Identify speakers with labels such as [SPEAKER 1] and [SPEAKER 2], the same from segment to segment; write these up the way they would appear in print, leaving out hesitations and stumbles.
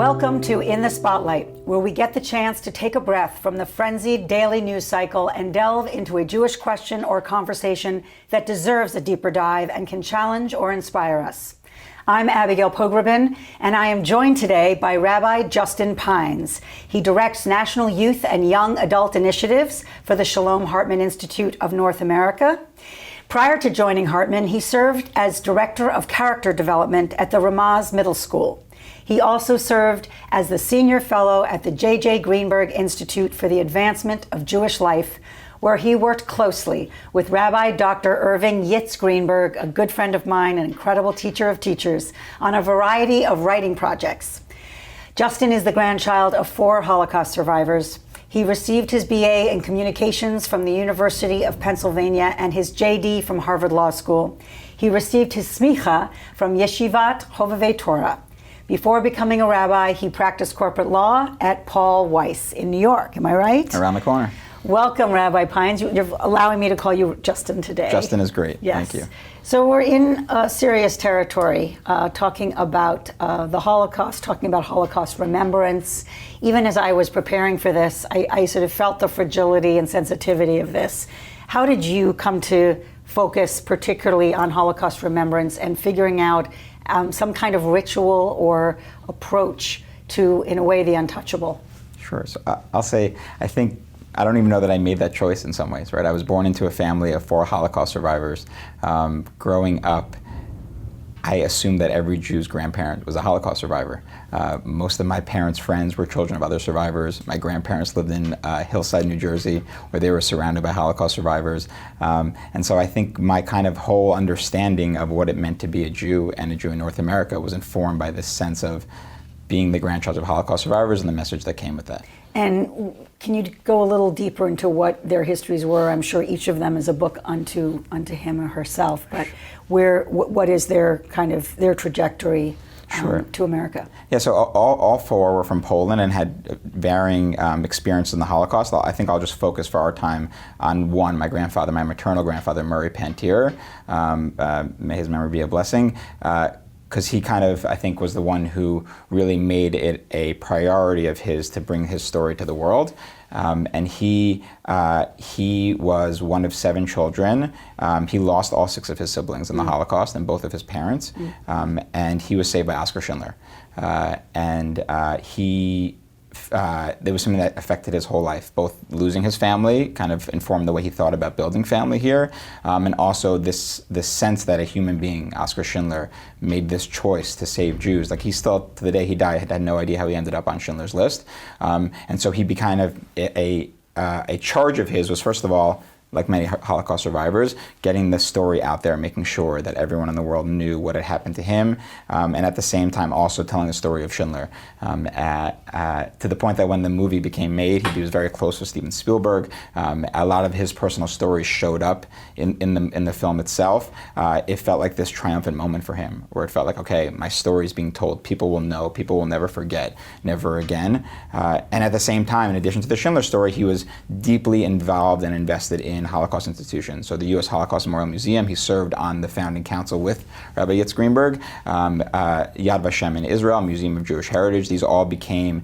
[SPEAKER 1] Welcome to In the Spotlight, where we get the chance to take a breath from the frenzied daily news cycle and delve into a Jewish question or conversation that deserves a deeper dive and can challenge or inspire us. I'm Abigail Pogrebin, and I am joined today by Rabbi Justin Pines. He directs national youth and young adult initiatives for the Shalom Hartman Institute of North America. Prior to joining Hartman, he served as Director of Character Development at the Ramaz Middle School. He also served as the Senior Fellow at the J.J. Greenberg Institute for the Advancement of Jewish Life, where he worked closely with Rabbi Dr. Irving Yitz Greenberg, a good friend of mine, an incredible teacher of teachers, on a variety of writing projects. Justin is the grandchild of 4 Holocaust survivors. He received his BA in Communications from the University of Pennsylvania and his JD from Harvard Law School. He received his smicha from Yeshivat Hovevei Torah. Before becoming a rabbi, he practiced corporate law at Paul Weiss in New York. Am I right?
[SPEAKER 2] Around the corner.
[SPEAKER 1] Welcome, Rabbi Pines. You're allowing me to call you Justin today.
[SPEAKER 2] Justin is great.
[SPEAKER 1] Yes.
[SPEAKER 2] Thank you.
[SPEAKER 1] So we're in serious territory, talking about the Holocaust, talking about Holocaust remembrance. Even as I was preparing for this, I sort of felt the fragility and sensitivity of this. How did you come to focus particularly on Holocaust remembrance and figuring out some kind of ritual or approach to, in a way, the untouchable?
[SPEAKER 2] Sure. So I'll say, I don't even know that I made that choice in some ways, right? I was born into a family of 4 Holocaust survivors. Growing up, I assumed that every Jew's grandparent was a Holocaust survivor. Most of my parents' friends were children of other survivors. My grandparents lived in Hillside, New Jersey, where they were surrounded by Holocaust survivors. And so I think my kind of whole understanding of what it meant to be a Jew and a Jew in North America was informed by this sense of being the grandchild of Holocaust survivors and the message that came with that.
[SPEAKER 1] And can you go a little deeper into what their histories were? I'm sure each of them is a book unto him or herself, but what is their kind of their trajectory to America? Yeah,
[SPEAKER 2] so all 4 were from Poland and had varying experience in the Holocaust. I think I'll just focus for our time on one, my grandfather, my maternal grandfather, Murray Pantier. May his memory be a blessing. Because he kind of, I think, was the one who really made it a priority of his to bring his story to the world. And he was one of 7 children. He lost all 6 of his siblings in the Holocaust and both of his parents. And he was saved by Oskar Schindler. There was something that affected his whole life. Both losing his family kind of informed the way he thought about building family here, and also this sense that a human being, Oskar Schindler, made this choice to save Jews. Like, he still, to the day he died, had no idea how he ended up on Schindler's List. And so he became a charge of his was, first of all, like many Holocaust survivors, getting the story out there, making sure that everyone in the world knew what had happened to him, and at the same time also telling the story of Schindler. To the point that when the movie became made, he was very close with Steven Spielberg. A lot of his personal stories showed up in the film itself. It felt like this triumphant moment for him, where it felt like, okay, my story is being told, people will know, people will never forget, never again. And at the same time, in addition to the Schindler story, he was deeply involved and invested in Holocaust institutions. So the U.S. Holocaust Memorial Museum, he served on the founding council with Rabbi Yitz Greenberg, Yad Vashem in Israel, Museum of Jewish Heritage. These all became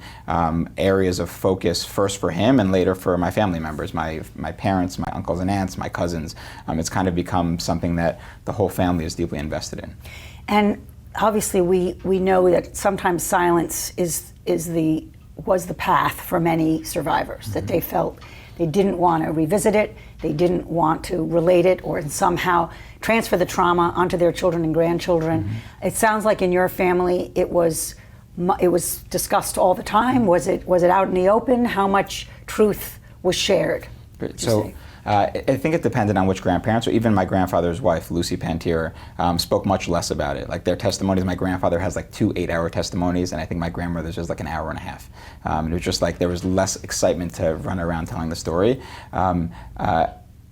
[SPEAKER 2] areas of focus, first for him and later for my family members, my parents, my uncles and aunts, my cousins. It's kind of become something that the whole family is deeply invested in.
[SPEAKER 1] And obviously we know that sometimes silence was the path for many survivors, that they felt they didn't want to revisit it, they didn't want to relate it or somehow transfer the trauma onto their children and grandchildren. It sounds like in your family it was discussed all the time. Was it out in the open? How much truth was shared?
[SPEAKER 2] So I think it depended on which grandparents. So even my grandfather's wife, Lucy Pantier, spoke much less about it. Like, their testimonies, my grandfather has like 2 8-hour testimonies, and I think my grandmother's is like an hour and a half. It was just like there was less excitement to run around telling the story.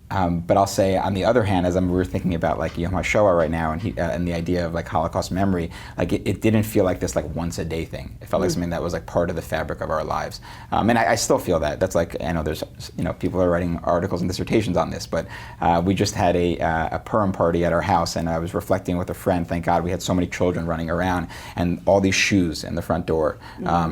[SPEAKER 2] But I'll say, on the other hand, as we're thinking about like Yom HaShoah right now, and the idea of like Holocaust memory, like it didn't feel like this like once a day thing. It felt like something that was like part of the fabric of our lives. And I still feel that. That's like, I know there's, people are writing articles and dissertations on this, but we just had a Purim party at our house, and I was reflecting with a friend. Thank God we had so many children running around, and all these shoes in the front door,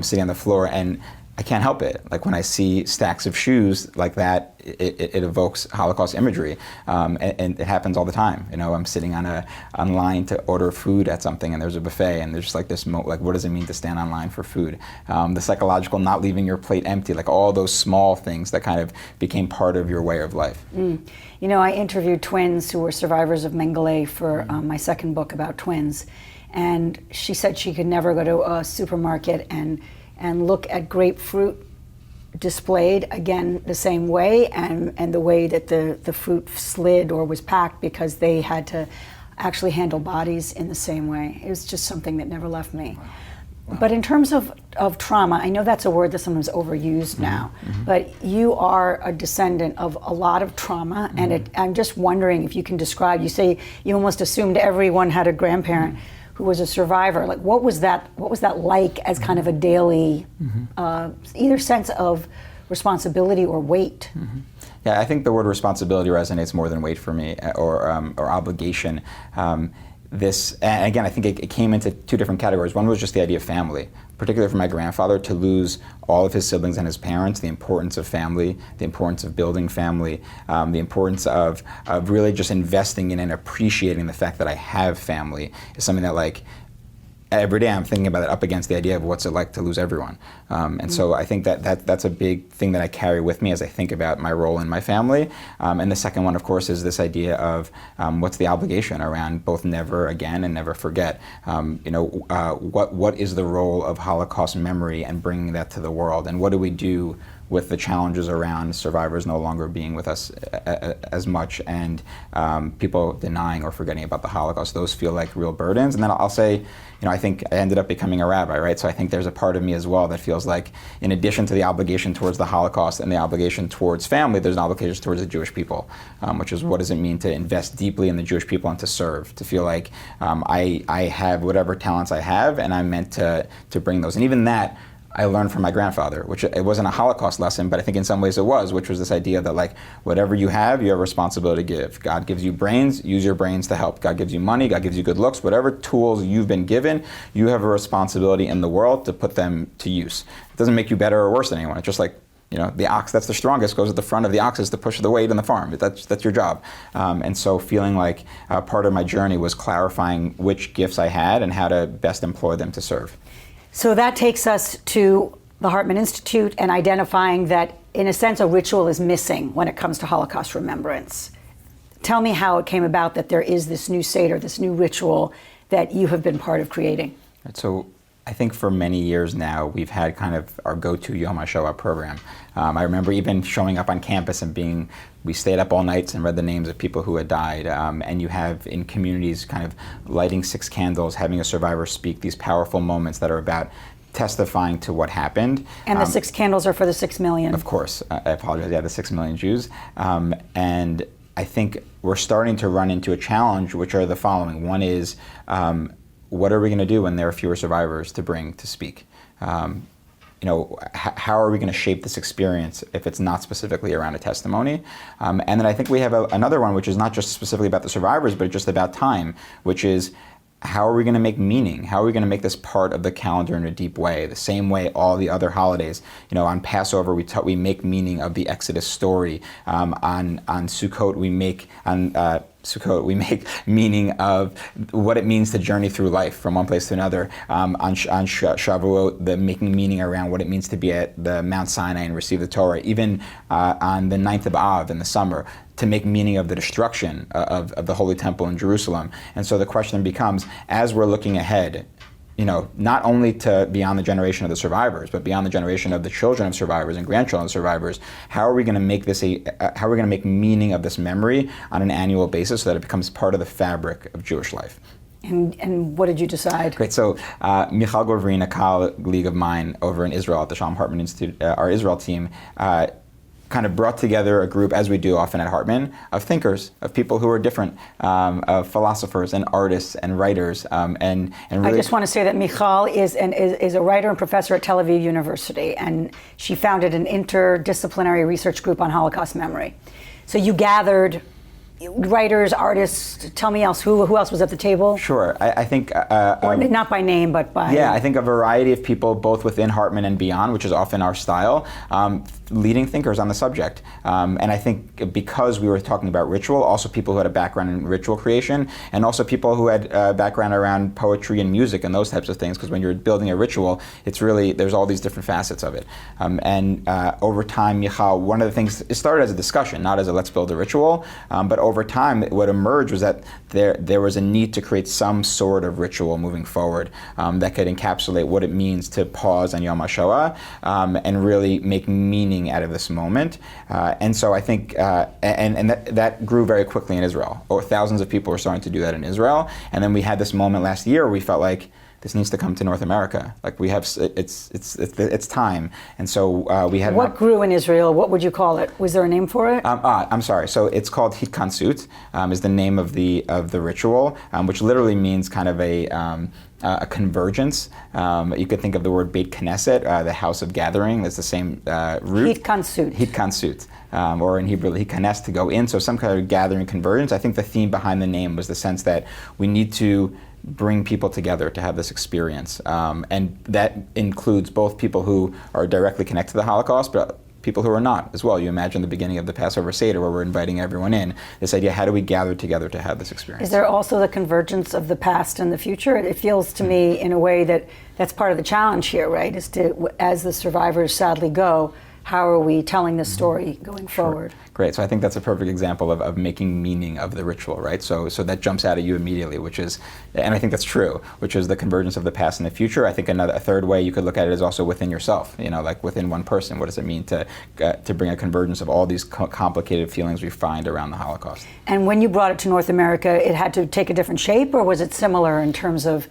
[SPEAKER 2] sitting on the floor, and I can't help it. Like when I see stacks of shoes like that, it evokes Holocaust imagery, and it happens all the time. I'm sitting online to order food at something, and there's a buffet, and there's just like this, like what does it mean to stand online for food? The psychological not leaving your plate empty, like all those small things that kind of became part of your way of life.
[SPEAKER 1] I interviewed twins who were survivors of Mengele for my second book about twins, and she said she could never go to a supermarket and look at grapefruit displayed again the same way, and the way that the fruit slid or was packed, because they had to actually handle bodies in the same way. It was just something that never left me. Wow. But in terms of trauma, I know that's a word that's sometimes overused now, but you are a descendant of a lot of trauma, and I'm just wondering if you can describe, you say you almost assumed everyone had a grandparent who was a survivor. Like, what was that like as kind of a daily, either sense of responsibility or weight?
[SPEAKER 2] Yeah, I think the word responsibility resonates more than weight for me, or obligation. And again, I think it came into two different categories. One was just the idea of family, particularly for my grandfather, to lose all of his siblings and his parents, the importance of family, the importance of building family, the importance of really just investing in and appreciating the fact that I have family is something that, like, every day I'm thinking about it up against the idea of what's it like to lose everyone. And so I think that's a big thing that I carry with me as I think about my role in my family. And the second one, of course, is this idea of what's the obligation around both never again and never forget. What is the role of Holocaust memory and bringing that to the world? And what do we do with the challenges around survivors no longer being with us as much, and people denying or forgetting about the Holocaust? Those feel like real burdens. And then I'll say, I think I ended up becoming a rabbi, right? So I think there's a part of me as well that feels like, in addition to the obligation towards the Holocaust and the obligation towards family, there's an obligation towards the Jewish people, which is, what does it mean to invest deeply in the Jewish people and to serve, to feel like I have whatever talents I have, and I'm meant to bring those. And even that I learned from my grandfather, which it wasn't a Holocaust lesson, but I think in some ways it was, which was this idea that, like, whatever you have a responsibility to give. God gives you brains, use your brains to help. God gives you money, God gives you good looks. Whatever tools you've been given, you have a responsibility in the world to put them to use. It doesn't make you better or worse than anyone. It's just like, the ox that's the strongest goes at the front of the oxes to push the weight in the farm. That's your job. And so feeling like part of my journey was clarifying which gifts I had and how to best employ them to serve.
[SPEAKER 1] So that takes us to the Hartman Institute and identifying that, in a sense, a ritual is missing when it comes to Holocaust remembrance. Tell me how it came about that there is this new Seder, this new ritual that you have been part of creating.
[SPEAKER 2] So I think for many years now, we've had kind of our go-to Yom HaShoah program. I remember even showing up on campus and we stayed up all nights and read the names of people who had died. And you have in communities kind of lighting 6 candles, having a survivor speak, these powerful moments that are about testifying to what happened.
[SPEAKER 1] And the 6 candles are for the 6 million.
[SPEAKER 2] Of course, I apologize, the 6 million Jews. And I think we're starting to run into a challenge, which are the following. One is, what are we going to do when there are fewer survivors to bring to speak? How are we going to shape this experience if it's not specifically around a testimony? And then I think we have another one, which is not just specifically about the survivors, but just about time, which is, how are we going to make meaning? How are we going to make this part of the calendar in a deep way? The same way all the other holidays. On Passover, we make meaning of the Exodus story. On Sukkot, we make meaning of what it means to journey through life from one place to another. On Shavuot, the making meaning around what it means to be at the Mount Sinai and receive the Torah. Even on the 9th of Av in the summer, to make meaning of the destruction of the Holy Temple in Jerusalem. And so the question becomes, as we're looking ahead, not only to beyond the generation of the survivors, but beyond the generation of the children of survivors and grandchildren of survivors, how are we going to make this how are we going to make meaning of this memory on an annual basis so that it becomes part of the fabric of Jewish life?
[SPEAKER 1] And what did you decide?
[SPEAKER 2] Great. So Michal Govrin, a colleague of mine over in Israel at the Shalom Hartman Institute, our Israel team, kind of brought together a group, as we do often at Hartman, of thinkers, of people who are different, of philosophers and artists and writers, and really.
[SPEAKER 1] I just want to say that Michal is a writer and professor at Tel Aviv University, and she founded an interdisciplinary research group on Holocaust memory. So you gathered writers, artists. Tell me else. Who else was at the table?
[SPEAKER 2] Sure. I think.
[SPEAKER 1] Or not by name, but by.
[SPEAKER 2] Yeah, I think a variety of people, both within Hartman and beyond, which is often our style, leading thinkers on the subject. And I think because we were talking about ritual, also people who had a background in ritual creation, and also people who had a background around poetry and music and those types of things, because when you're building a ritual, it's really, there's all these different facets of it. And over time, Michal, one of the things, it started as a discussion, not as a let's build a ritual, but over time, what emerged was that there was a need to create some sort of ritual moving forward that could encapsulate what it means to pause on Yom HaShoah and really make meaning out of this moment. And so I think, and that grew very quickly in Israel. Thousands of people were starting to do that in Israel. And then we had this moment last year where we felt like, this needs to come to North America. Like we have, it's time. And so we had.
[SPEAKER 1] What grew in Israel? What would you call it? Was there a name for it?
[SPEAKER 2] I'm sorry. So it's called Hitkansut, is the name of the ritual, which literally means kind of a convergence. You could think of the word Beit Knesset, the house of gathering. That's the same root.
[SPEAKER 1] Hitkansut.
[SPEAKER 2] Hitkansut. Or in Hebrew, hikanes, to go in. So some kind of gathering convergence. I think the theme behind the name was the sense that we need to bring people together to have this experience. And that includes both people who are directly connected to the Holocaust, but people who are not as well. You imagine the beginning of the Passover Seder where we're inviting everyone in. This idea, how do we gather together to have this experience?
[SPEAKER 1] Is there also the convergence of the past and the future? It feels to me in a way that that's part of the challenge here, right? Is to, as the survivors sadly go, how are we telling this story going forward?
[SPEAKER 2] Great. So I think that's a perfect example of making meaning of the ritual, right? So that jumps out at you immediately, which is, and I think that's true, which is the convergence of the past and the future. I think a third way you could look at it is also within yourself, like within one person. What does it mean to bring a convergence of all these complicated feelings we find around the Holocaust? And
[SPEAKER 1] when you brought it to North America, it had to take a different shape, or was it similar in terms of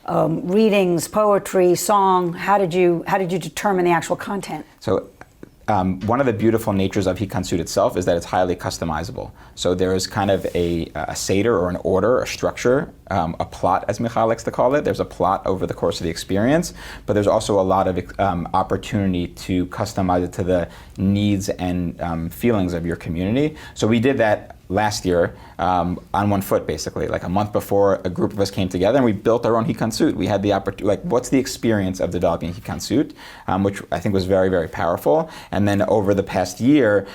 [SPEAKER 1] readings, poetry, song? How did you determine the actual content?
[SPEAKER 2] So one of the beautiful natures of Hitkansut itself is that it's highly customizable. So there is kind of a Seder or an order, a structure, a plot, as Michal likes to call it. There's a plot over the course of the experience, but there's also a lot of opportunity to customize it to the needs and feelings of your community. So we did that last year on one foot, basically. Like a month before, a group of us came together and we built our own Hitkansut. We had the opportunity, like, what's the experience of developing Hitkansut, which I think was very, very powerful. And then over the past year,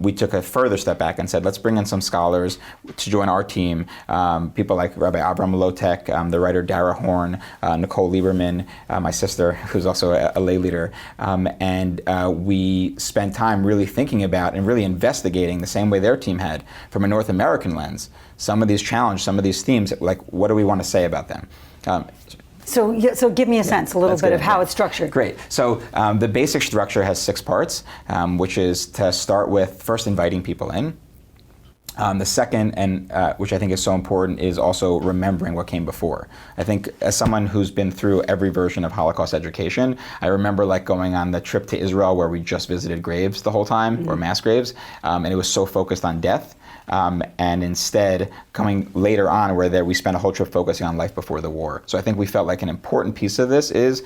[SPEAKER 2] we took a further step back and said, let's bring in some scholars to join our team. People like Rabbi Avram Lotek, the writer Dara Horn, Nicole Lieberman, my sister, who's also a lay leader. And we spent time really thinking about and really investigating the same way their team had from a North American lens, some of these challenges, some of these themes, like what do we want to say about them?
[SPEAKER 1] So give me a sense, a little bit of how it's structured.
[SPEAKER 2] Great. So the basic structure has 6 parts, which is to start with first inviting people in. The second, and which I think is so important, is also remembering what came before. I think as someone who's been through every version of Holocaust education, I remember like going on the trip to Israel where we just visited graves the whole time, or mass graves, and it was so focused on death. And instead, coming later on where we spent a whole trip focusing on life before the war. So I think we felt like an important piece of this is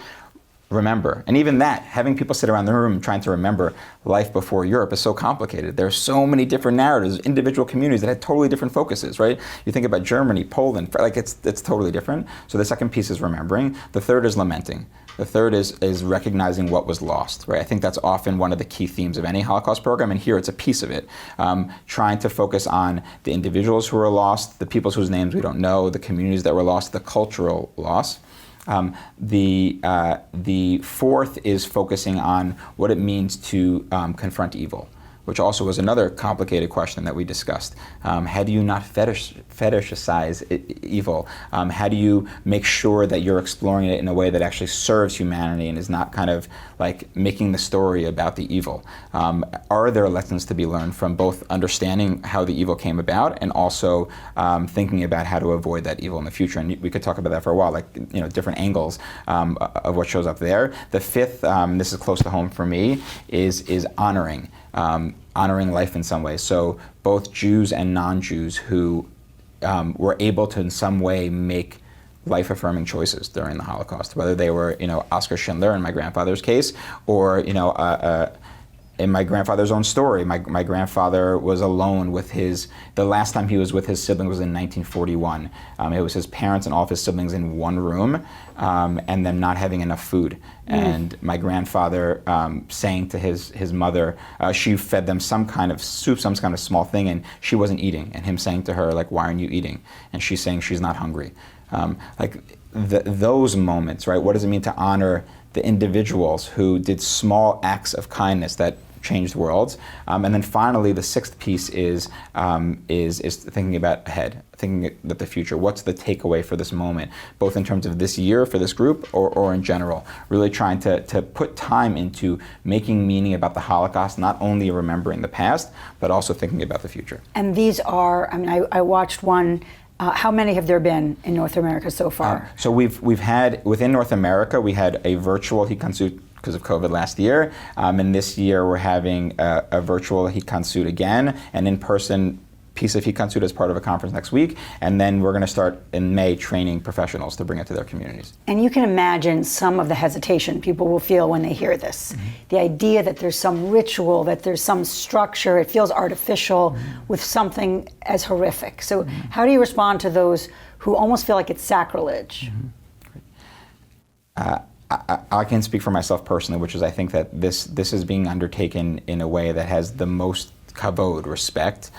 [SPEAKER 2] remember. And even that, having people sit around the room trying to remember life before Europe is so complicated. There are so many different narratives, individual communities that had totally different focuses, right? You think about Germany, Poland, like it's totally different. So the second piece is remembering. The third is lamenting. The third is recognizing what was lost, right? I think that's often one of the key themes of any Holocaust program, and here it's a piece of it. Trying to focus on the individuals who were lost, the peoples whose names we don't know, the communities that were lost, the cultural loss. The fourth is focusing on what it means to confront evil, which also was another complicated question that we discussed. How do you not fetishize evil? How do you make sure that you're exploring it in a way that actually serves humanity and is not kind of like making the story about the evil? Are there lessons to be learned from both understanding how the evil came about and also thinking about how to avoid that evil in the future? And we could talk about that for a while, like different angles of what shows up there. The fifth, this is close to home for me, is honoring. honoring life in some way. So both Jews and non-Jews who were able to in some way make life-affirming choices during the Holocaust, whether they were, Oskar Schindler in my grandfather's case, or, in my grandfather's own story, my grandfather was alone with the last time he was with his siblings was in 1941. It was his parents and all of his siblings in one room, and them not having enough food. And my grandfather saying to his mother, she fed them some kind of soup, some kind of small thing, and she wasn't eating. And him saying to her, like, why aren't you eating? And she's saying she's not hungry. Those moments, right? What does it mean to honor the individuals who did small acts of kindness that changed worlds? And then finally, the sixth piece is thinking about ahead, thinking about the future. What's the takeaway for this moment, both in terms of this year for this group or in general? Really trying to put time into making meaning about the Holocaust, not only remembering the past, but also thinking about the future.
[SPEAKER 1] And these are, I watched one. How many have there been in North America so far?
[SPEAKER 2] So we've had, within North America, we had a virtual Hitkansut because of COVID last year. And this year we're having a virtual Hitkansut again, an in-person piece of Hitkansut as part of a conference next week. And then we're going to start in May training professionals to bring it to their communities.
[SPEAKER 1] And you can imagine some of the hesitation people will feel when they hear this. The idea that there's some ritual, that there's some structure, it feels artificial with something as horrific. So how do you respond to those who almost feel like it's sacrilege?
[SPEAKER 2] I can speak for myself personally, which is I think that this is being undertaken in a way that has the most kavod, respect,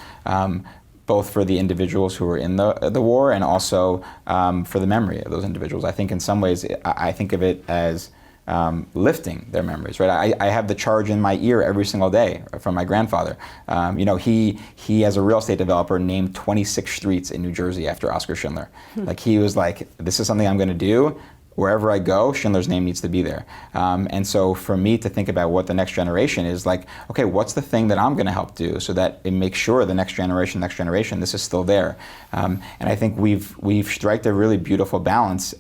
[SPEAKER 2] both for the individuals who were in the war and also for the memory of those individuals. I think in some ways, I think of it as lifting their memories, right? I have the charge in my ear every single day from my grandfather. He as a real estate developer named 26 streets in New Jersey after Oskar Schindler. Like he was like, this is something I'm going to do. Wherever I go, Schindler's name needs to be there. And so for me to think about what the next generation is like, okay, what's the thing that I'm going to help do so that it makes sure the next generation, this is still there. And I think we've striked a really beautiful balance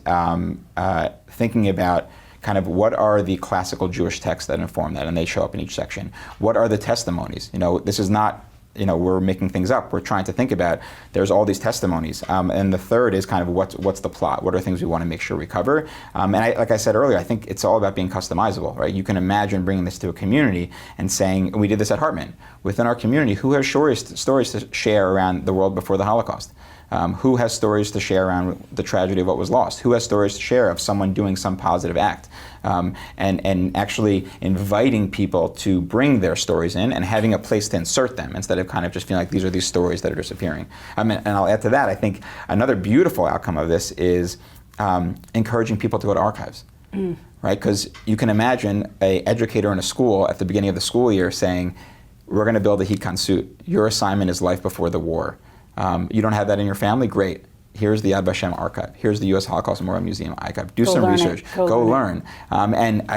[SPEAKER 2] thinking about kind of what are the classical Jewish texts that inform that, and they show up in each section. What are the testimonies? This is not, we're making things up. We're trying to think about, there's all these testimonies. And the third is kind of what's the plot? What are things we want to make sure we cover? And like I said earlier, I think it's all about being customizable, right? You can imagine bringing this to a community and saying, and we did this at Hartman, within our community, who has stories to share around the world before the Holocaust? Who has stories to share around the tragedy of what was lost? Who has stories to share of someone doing some positive act? And actually inviting people to bring their stories in and having a place to insert them instead of kind of just feeling like these are these stories that are disappearing. And I'll add to that, I think another beautiful outcome of this is encouraging people to go to archives. Right? Because you can imagine an educator in a school at the beginning of the school year saying, we're going to build a Hitkansut. Your assignment is life before the war. You don't have that in your family? Great. Here's the Yad Vashem archive. Here's the U.S. Holocaust Memorial Museum archive. Do some research. Go learn. And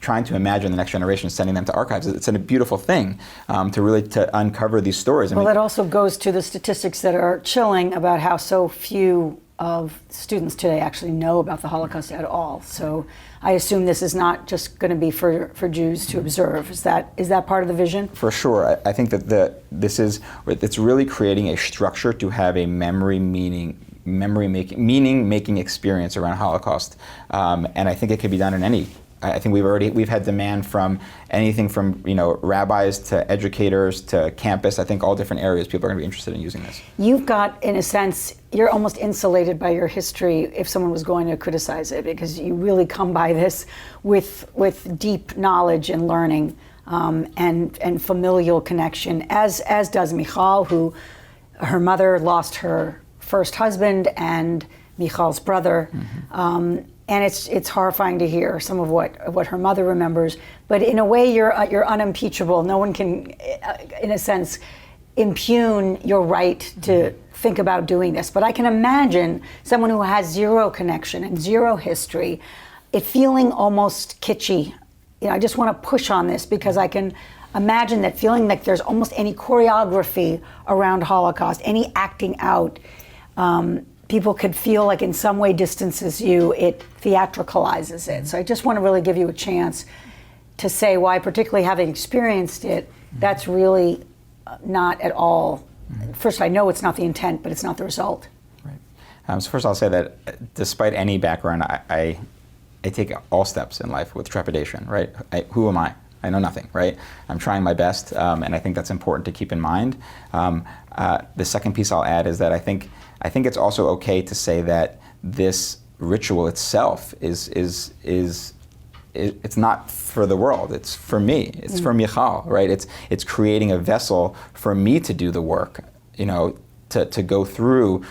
[SPEAKER 2] trying to imagine the next generation sending them to archives. It's a beautiful thing to really to uncover these stories.
[SPEAKER 1] Well, it also goes to the statistics that are chilling about how so few of students today actually know about the Holocaust at all. So I assume this is not just going to be for Jews to observe. Is that part of the vision?
[SPEAKER 2] For sure. I think that it's really creating a structure to have a meaning making experience around Holocaust. And I think it can be done in any. I think we've had demand from anything from rabbis to educators to campus. I think all different areas people are going to be interested in using this.
[SPEAKER 1] You've got, in a sense, you're almost insulated by your history if someone was going to criticize it, because you really come by this with deep knowledge and learning and familial connection, as does Michal, who her mother lost her first husband and Michal's brother. And it's horrifying to hear some of what her mother remembers. But in a way, you're unimpeachable. No one can, in a sense, impugn your right to think about doing this. But I can imagine someone who has zero connection and zero history, it feeling almost kitschy. I just want to push on this because I can imagine that feeling like there's almost any choreography around Holocaust, any acting out. People could feel like in some way distances you, it theatricalizes it. So I just want to really give you a chance to say why, particularly having experienced it, That's really not at all. First, I know it's not the intent, but it's not the result.
[SPEAKER 2] Right. So first I'll say that despite any background, I take all steps in life with trepidation, right? Who am I? I know nothing, right? I'm trying my best, and I think that's important to keep in mind. The second piece I'll add is that I think it's also okay to say that this ritual itself is it's not for the world. It's for me. It's for Michal, right? It's creating a vessel for me to do the work, to go through.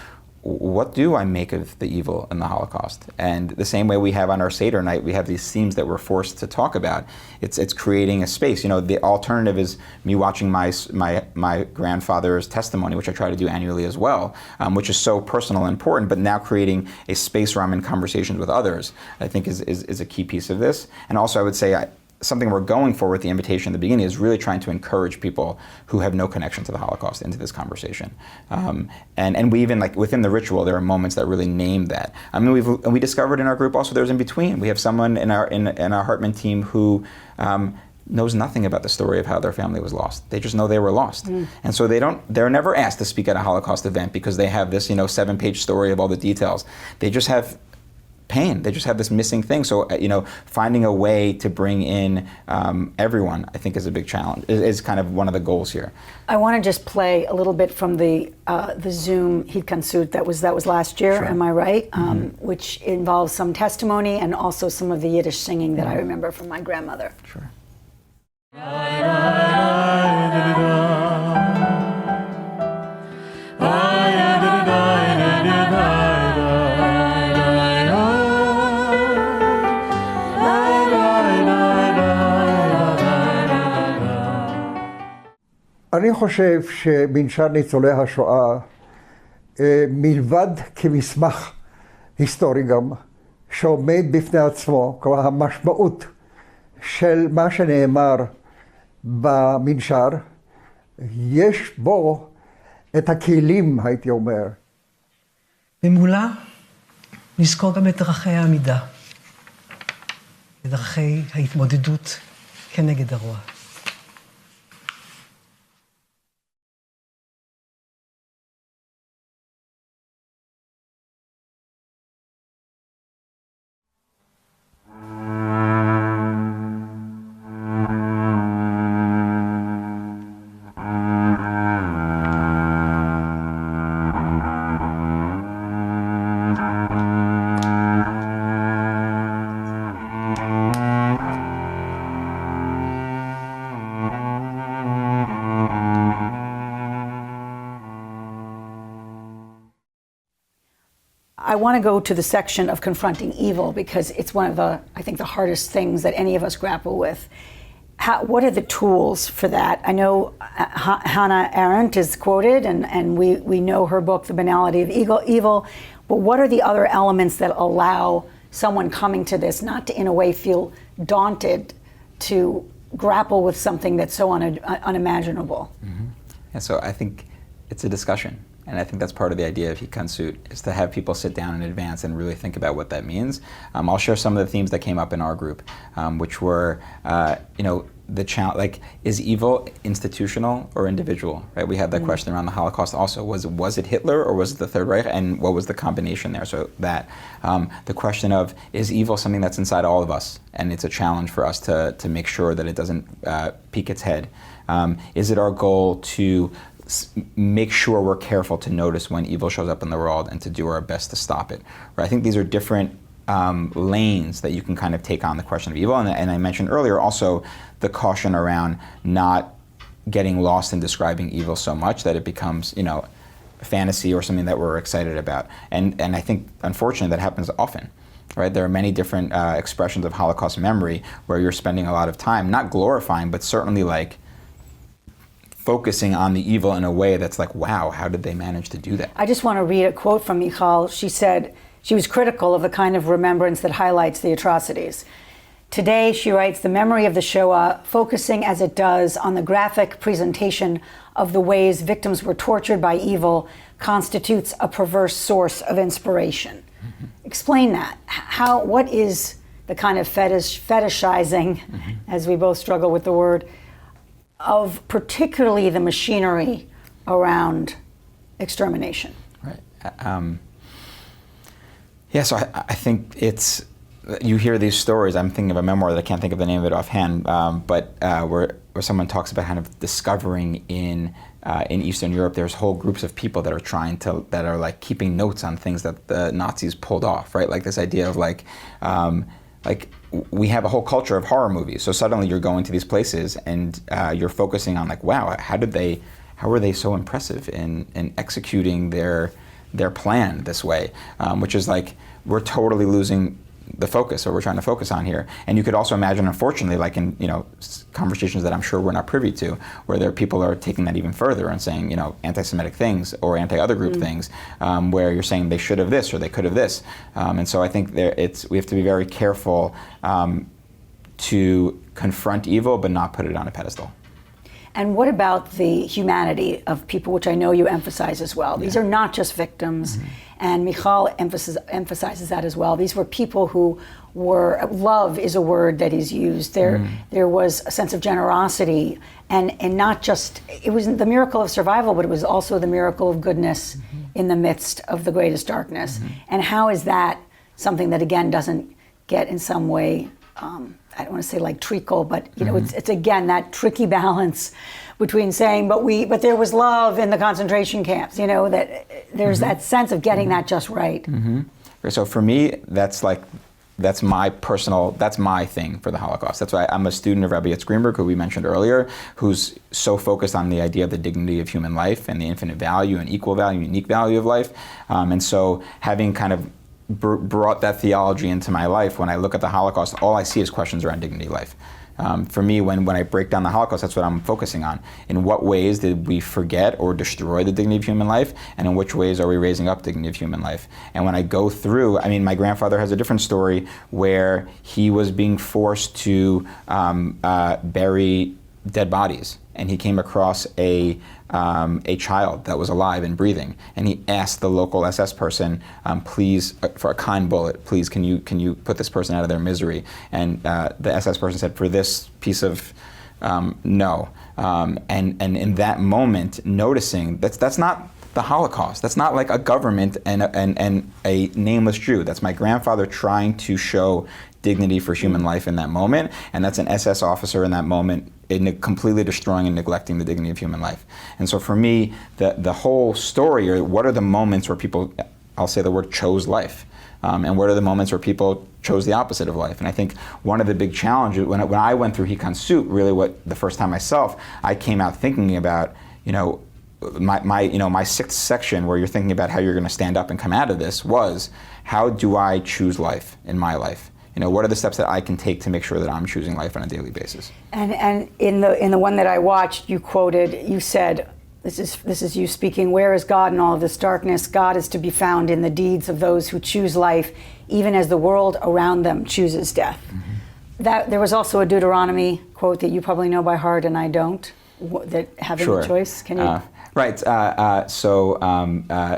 [SPEAKER 2] What do I make of the evil in the Holocaust? And the same way we have on our Seder night, we have these themes that we're forced to talk about. It's creating a space. The alternative is me watching my grandfather's testimony, which I try to do annually as well, which is so personal and important, but now creating a space where I'm in conversations with others, I think is a key piece of this. And also I would say, something we're going for with the invitation at the beginning is really trying to encourage people who have no connection to the Holocaust into this conversation. And we even, within the ritual, there are moments that really name that. I mean, we discovered in our group also there's in between. We have someone in our Hartman team who knows nothing about the story of how their family was lost. They just know they were lost. And so they're never asked to speak at a Holocaust event because they have this 7-page story of all the details. They just have pain. They just have this missing thing. So, finding a way to bring in everyone, I think, is a big challenge. Is kind of one of the goals here.
[SPEAKER 1] I want to just play a little bit from the Zoom Hitkansut that was last year. Sure. Am I right? Which involves some testimony and also some of the Yiddish singing that I remember from my grandmother.
[SPEAKER 2] Sure.
[SPEAKER 3] אני חושב שמנשר ניצולי השואה, מלבד כמסמך היסטורי גם, שעומד בפני עצמו, כלומר המשמעות של מה שנאמר במנשר, יש בו את הכלים, הייתי אומר.
[SPEAKER 4] ומולה נזכור גם את דרכי העמידה, את דרכי ההתמודדות כנגד הרוע.
[SPEAKER 1] I want to go to the section of confronting evil because it's one of the hardest things that any of us grapple with. What are the tools for that? I know Hannah Arendt is quoted, and we know her book, The Banality of Evil, but what are the other elements that allow someone coming to this not to, in a way, feel daunted to grapple with something that's so unimaginable? Mm-hmm.
[SPEAKER 2] And so I think it's a discussion. And I think that's part of the idea of Hitkansut, is to have people sit down in advance and really think about what that means. I'll share some of the themes that came up in our group, which were, the challenge, is evil institutional or individual, right? We had that question around the Holocaust also. Was it Hitler or was it the Third Reich? And what was the combination there? So that, the question of, is evil something that's inside all of us? And it's a challenge for us to make sure that it doesn't peek its head. Is it our goal to make sure we're careful to notice when evil shows up in the world and to do our best to stop it? Right? I think these are different lanes that you can kind of take on the question of evil. And I mentioned earlier also the caution around not getting lost in describing evil so much that it becomes, a fantasy or something that we're excited about. And I think, unfortunately, that happens often. Right? There are many different expressions of Holocaust memory where you're spending a lot of time, not glorifying, but certainly focusing on the evil in a way that's wow, how did they manage to do that?
[SPEAKER 1] I just want to read a quote from Michal. She said she was critical of the kind of remembrance that highlights the atrocities. Today, she writes, the memory of the Shoah, focusing as it does on the graphic presentation of the ways victims were tortured by evil, constitutes a perverse source of inspiration. Mm-hmm. Explain that. What is the kind of fetishizing, as we both struggle with the word, of particularly the machinery around extermination.
[SPEAKER 2] Right. Yeah, so I think it's, you hear these stories. I'm thinking of a memoir that I can't think of the name of it offhand, but where someone talks about kind of discovering in Eastern Europe, there's whole groups of people that are like keeping notes on things that the Nazis pulled off, right? Like this idea of like we have a whole culture of horror movies. So suddenly you're going to these places and you're focusing on like, wow, how were they so impressive in executing their plan this way? Which is like, we're totally losing the focus, or we're trying to focus on here. And you could also imagine, unfortunately, like in conversations that I'm sure we're not privy to, where there are people are taking that even further and saying anti-Semitic things or anti-other group things, where you're saying they should have this or they could have this. And so I think we have to be very careful to confront evil but not put it on a pedestal.
[SPEAKER 1] And what about the humanity of people, which I know you emphasize as well? These are not just victims, and Michal emphasizes that as well. These were people who were, love is a word that is used. There was a sense of generosity, and not just, it was the miracle of survival, but it was also the miracle of goodness in the midst of the greatest darkness. And how is that something that, again, doesn't get in some way, I don't want to say like treacle, but it's again that tricky balance between saying, but there was love in the concentration camps. That there's that sense of getting that just right.
[SPEAKER 2] So for me, that's my thing for the Holocaust. That's why I'm a student of Rabbi Yitzhak Greenberg, who we mentioned earlier, who's so focused on the idea of the dignity of human life and the infinite value and equal value, unique value of life. And so having kind of brought that theology into my life, when I look at the Holocaust, all I see is questions around dignity of life. For me, when I break down the Holocaust, that's what I'm focusing on. In what ways did we forget or destroy the dignity of human life, and in which ways are we raising up dignity of human life? And when I go through, my grandfather has a different story where he was being forced to bury dead bodies, and he came across a child that was alive and breathing, and he asked the local SS person, please, for a kind bullet, please, can you put this person out of their misery? And the SS person said, for this piece of no. And in that moment, noticing that's not the Holocaust. That's not like a government and a nameless Jew. That's my grandfather trying to show dignity for human life in that moment, and that's an SS officer in that moment completely destroying and neglecting the dignity of human life. And so for me, the whole story, or what are the moments where people, I'll say the word, chose life, and what are the moments where people chose the opposite of life? And I think one of the big challenges, when I went through Hitkansut, really the first time myself, I came out thinking about, my sixth section, where you're thinking about how you're going to stand up and come out of this, was how do I choose life in my life? What are the steps that I can take to make sure that I'm choosing life on a daily basis?
[SPEAKER 1] And in the one that I watched, you said, this is you speaking, where is God in all of this darkness? God is to be found in the deeds of those who choose life, even as the world around them chooses death. That there was also a Deuteronomy quote that you probably know by heart and I don't, that having a choice. Can you?
[SPEAKER 2] Right. So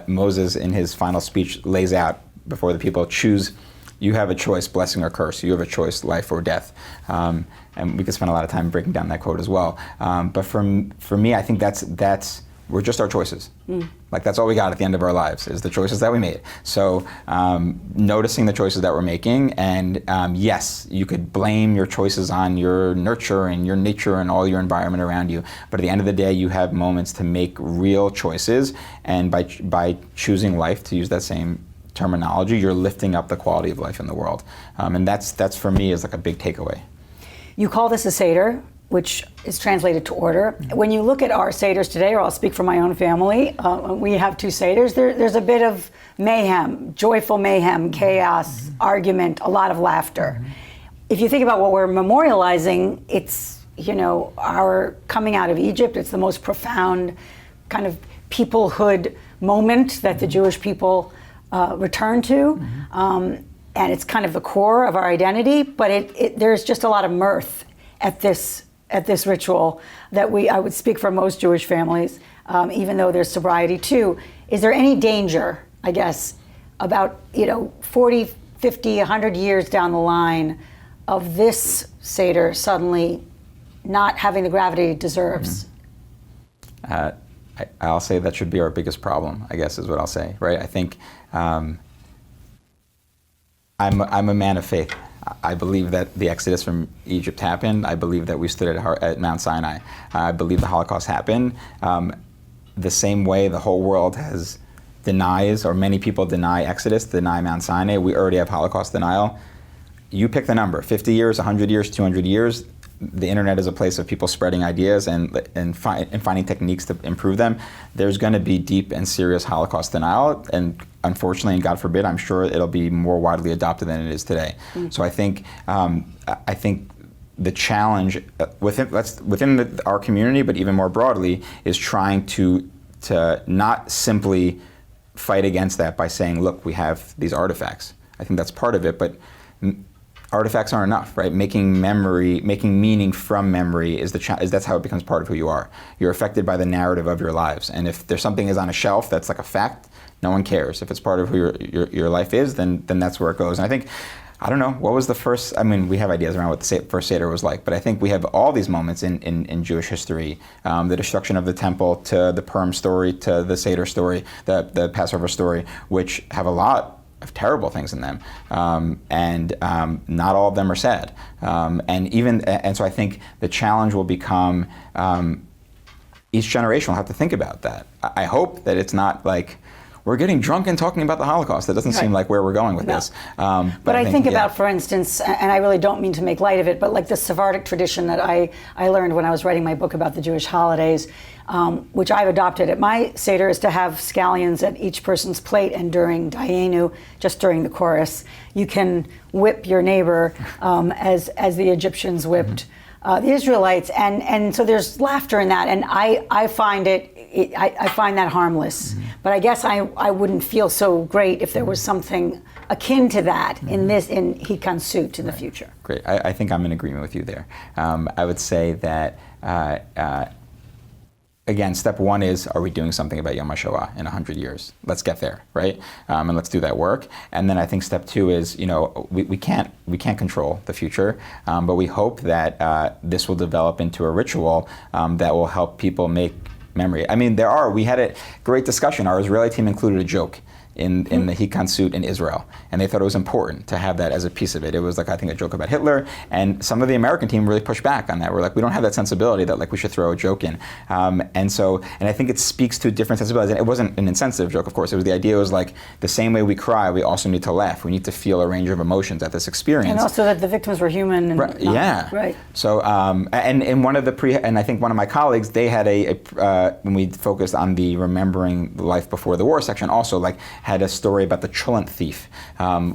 [SPEAKER 2] Moses, in his final speech, lays out before the people, choose. You have a choice, blessing or curse. You have a choice, life or death. And we could spend a lot of time breaking down that quote as well. But for me, I think we're just our choices. Like that's all we got at the end of our lives, is the choices that we made. So noticing the choices that we're making, and yes, you could blame your choices on your nurture and your nature and all your environment around you. But at the end of the day, you have moments to make real choices, and by choosing life, to use that same terminology, you're lifting up the quality of life in the world. And that's for me is like a big takeaway.
[SPEAKER 1] You call this a Seder, which is translated to order. When you look at our Seders today, or I'll speak for my own family, we have two Seders, there's a bit of mayhem, joyful mayhem, chaos, argument, a lot of laughter. If you think about what we're memorializing, it's, our coming out of Egypt. It's the most profound kind of peoplehood moment that the Jewish people return to, and it's kind of the core of our identity. But there's just a lot of mirth at this ritual that I would speak for most Jewish families, even though there's sobriety too. Is there any danger, I guess, about 40, 50, 100 years down the line, of this Seder suddenly not having the gravity it deserves?
[SPEAKER 2] I'll say that should be our biggest problem, I guess is what I'll say, right? I think I'm a man of faith. I believe that the exodus from Egypt happened. I believe that we stood at Mount Sinai. I believe the Holocaust happened. The same way the whole world denies, or many people deny Exodus, deny Mount Sinai, we already have Holocaust denial. You pick the number, 50 years, 100 years, 200 years. The internet is a place of people spreading ideas and finding techniques to improve them. There's going to be deep and serious Holocaust denial, and unfortunately, and God forbid, I'm sure it'll be more widely adopted than it is today. So I think the challenge within our community, but even more broadly, is trying to not simply fight against that by saying, look, we have these artifacts. I think that's part of it, but artifacts aren't enough, right? Making meaning from memory that's how it becomes part of who you are. You're affected by the narrative of your lives, and if there's something is on a shelf that's like a fact, no one cares. If it's part of who your life is, then that's where it goes. And I think, I don't know, what was the first, we have ideas around what the first Seder was like, but I think we have all these moments in Jewish history, the destruction of the temple, to the Purim story, to the Seder story, the Passover story, which have a lot of terrible things in them, and not all of them are sad. And so I think the challenge will become, each generation will have to think about that. I hope that it's not like, we're getting drunk and talking about the Holocaust. That doesn't seem like where we're going with this.
[SPEAKER 1] But I think about, for instance, and I really don't mean to make light of it, but like the Sephardic tradition that I learned when I was writing my book about the Jewish holidays, which I've adopted at my Seder, is to have scallions at each person's plate, and during Dayenu, just during the chorus, you can whip your neighbor as the Egyptians whipped the Israelites, and so there's laughter in that, and I find I find that harmless. But I guess I wouldn't feel so great if there was something akin to that in Hitkansut in the future.
[SPEAKER 2] Great. I think I'm in agreement with you there. I would say that, again, step one is, are we doing something about Yom HaShoah in 100 years? Let's get there, right? And let's do that work. And then I think step two is, we can't control the future, but we hope that this will develop into a ritual that will help people make memory. We had a great discussion. Our Israeli team included a joke in the Hitkansut in Israel, and they thought it was important to have that as a piece of it. It was like, I think, a joke about Hitler, and some of the American team really pushed back on that. We're like, we don't have that sensibility that we should throw a joke in. And I think it speaks to different sensibilities. And it wasn't an insensitive joke, of course. It was, the idea was like, the same way we cry, we also need to laugh. We need to feel a range of emotions at this experience.
[SPEAKER 1] And also that the victims were human. And
[SPEAKER 2] right. So, and one of and I think one of my colleagues, they had when we focused on the remembering life before the war section, also had a story about the Cholent thief,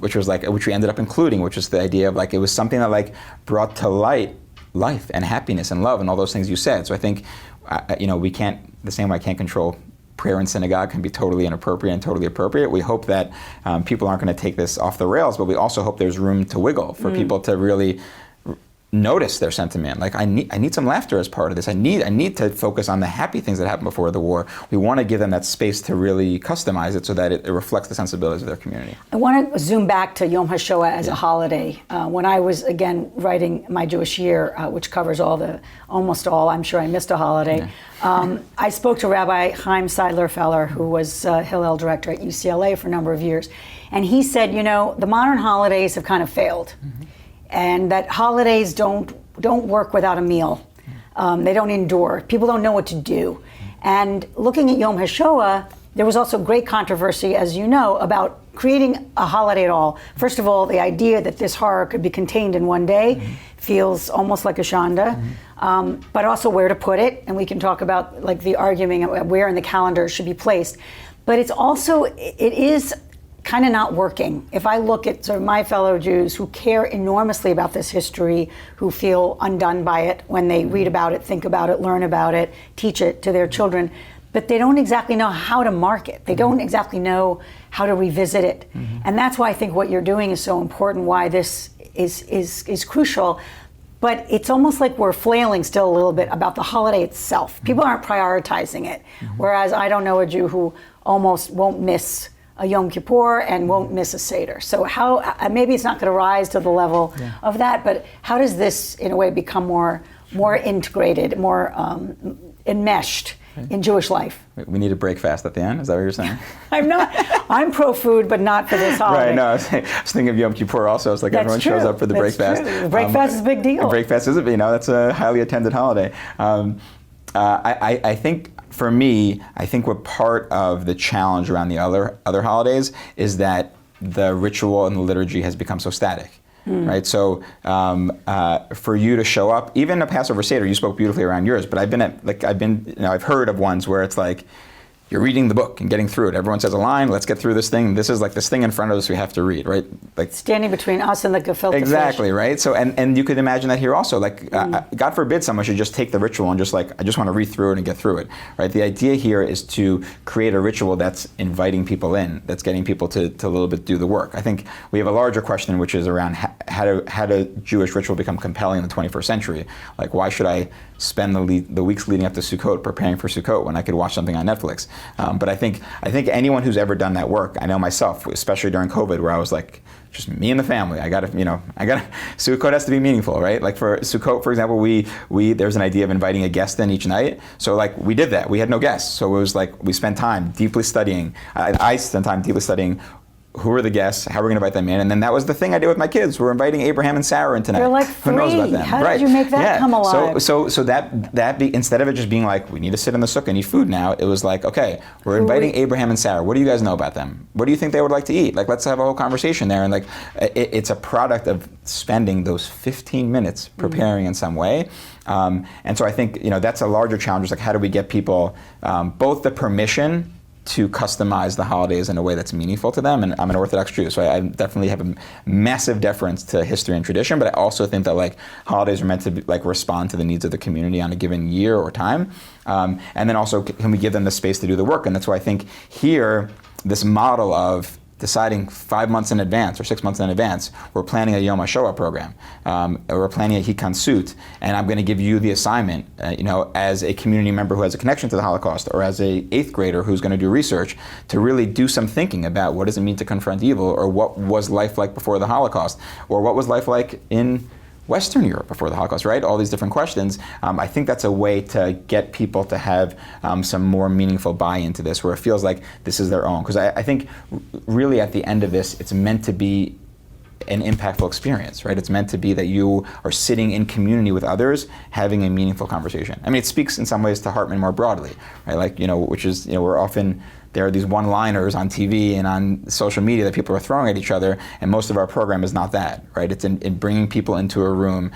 [SPEAKER 2] which we ended up including, which is the idea of it was something that brought to light life and happiness and love and all those things you said. So I think, we can't, the same way I can't control prayer in synagogue can be totally inappropriate and totally appropriate. We hope that people aren't going to take this off the rails, but we also hope there's room to wiggle for people to really notice their sentiment. I need some laughter as part of this. I need to focus on the happy things that happened before the war. We want to give them that space to really customize it so that it reflects the sensibilities of their community.
[SPEAKER 1] I want to zoom back to Yom HaShoah as a holiday. When I was, again, writing my Jewish year, which covers almost all, I'm sure I missed a holiday, I spoke to Rabbi Chaim Seidler-Feller, who was Hillel director at UCLA for a number of years. And he said, the modern holidays have kind of failed. And that holidays don't work without a meal. They don't endure. People don't know what to do. And looking at Yom HaShoah, there was also great controversy, as you know, about creating a holiday at all. First of all, the idea that this horror could be contained in one day feels almost like a shanda, but also where to put it. And we can talk about the argument of where in the calendar it should be placed. But it is kind of not working. If I look at sort of my fellow Jews who care enormously about this history, who feel undone by it when they read about it, think about it, learn about it, teach it to their children, but they don't exactly know how to mark it. They don't exactly know how to revisit it. And that's why I think what you're doing is so important, why this is crucial. But it's almost like we're flailing still a little bit about the holiday itself. People aren't prioritizing it. Whereas I don't know a Jew who almost won't miss a Yom Kippur and won't miss a Seder. So how, maybe it's not going to rise to the level of that, but how does this, in a way, become more more integrated, more enmeshed in Jewish life.
[SPEAKER 2] We need a break fast at the end. Is that what you're saying?
[SPEAKER 1] I'm pro-food, but not for this holiday.
[SPEAKER 2] Right, no, I was thinking of Yom Kippur also. It's like
[SPEAKER 1] That's
[SPEAKER 2] everyone
[SPEAKER 1] true.
[SPEAKER 2] shows up for the break
[SPEAKER 1] That's
[SPEAKER 2] fast.
[SPEAKER 1] true. The break fast is a big deal.
[SPEAKER 2] Break fast is that's a highly attended holiday. I think for me, I think what part of the challenge around the other holidays is that the ritual and the liturgy has become so static. Right, so for you to show up, even a Passover Seder, you spoke beautifully around yours, but I've heard of ones where it's like, you're reading the book and getting through it. Everyone says a line, let's get through this thing. This is like this thing in front of us we have to read, right? Like
[SPEAKER 1] standing between us and the gefilte fish.
[SPEAKER 2] Exactly, right? So, and you could imagine that here also. Like, God forbid someone should just take the ritual and just like, I just want to read through it and get through it, right? The idea here is to create a ritual that's inviting people in, that's getting people to a little bit do the work. I think we have a larger question, which is around how do Jewish ritual become compelling in the 21st century? Like, why should I spend the weeks leading up to Sukkot preparing for Sukkot when I could watch something on Netflix? But I think anyone who's ever done that work, I know myself, especially during COVID, where I was like, just me and the family. Sukkot has to be meaningful, right? Like for Sukkot, for example, we there's an idea of inviting a guest in each night. So like we did that. We had no guests. So it was like we spent time deeply studying. I spent time deeply studying who are the guests, how we're going to invite them in, and then that was the thing I did with my kids. We're inviting Abraham and Sarah in tonight.
[SPEAKER 1] They're like
[SPEAKER 2] Who knows about them?
[SPEAKER 1] How did you make that come alive?
[SPEAKER 2] So that instead of it just being like, we need to sit in the sukkah and eat food now, it was like, okay, we're inviting Abraham and Sarah. What do you guys know about them? What do you think they would like to eat? Like, let's have a whole conversation there. And like, it's a product of spending those 15 minutes preparing in some way. And so I think, that's a larger challenge. It's like, how do we get people both the permission to customize the holidays in a way that's meaningful to them? And I'm an Orthodox Jew, so I definitely have a massive deference to history and tradition, but I also think that like holidays are meant to respond to the needs of the community on a given year or time. And then also, can we give them the space to do the work? And that's why I think here, this model of deciding 5 months in advance or 6 months in advance, we're planning a Yom HaShoah program, or we're planning a Hitkansut, and I'm going to give you the assignment, as a community member who has a connection to the Holocaust, or as a 8th grader who's going to do research, to really do some thinking about what does it mean to confront evil, or what was life like before the Holocaust, or what was life like in Western Europe before the Holocaust, right? All these different questions. I think that's a way to get people to have some more meaningful buy-in to this, where it feels like this is their own. Because I think really at the end of this, it's meant to be an impactful experience, right? It's meant to be that you are sitting in community with others, having a meaningful conversation. I mean, it speaks in some ways to Hartman more broadly, right? Like, which is, we're often, there are these one-liners on TV and on social media that people are throwing at each other, and most of our program is not that, right? It's in bringing people into a room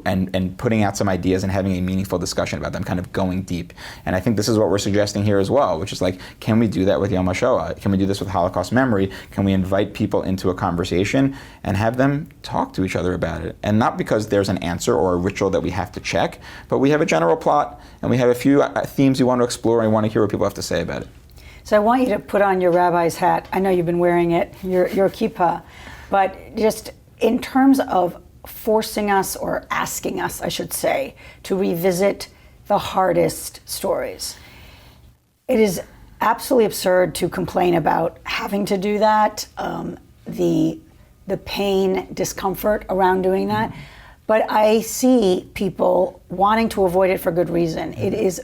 [SPEAKER 2] and putting out some ideas and having a meaningful discussion about them, kind of going deep. And I think this is what we're suggesting here as well, which is like, can we do that with Yom HaShoah? Can we do this with Holocaust memory? Can we invite people into a conversation and have them talk to each other about it? And not because there's an answer or a ritual that we have to check, but we have a general plot and we have a few themes we want to explore and we want to hear what people have to say about it.
[SPEAKER 1] So I want you to put on your rabbi's hat. I know you've been wearing it, your kippah, but just in terms of forcing us, or asking us, I should say, to revisit the hardest stories. It is absolutely absurd to complain about having to do that, the pain, discomfort around doing that. But I see people wanting to avoid it for good reason. It is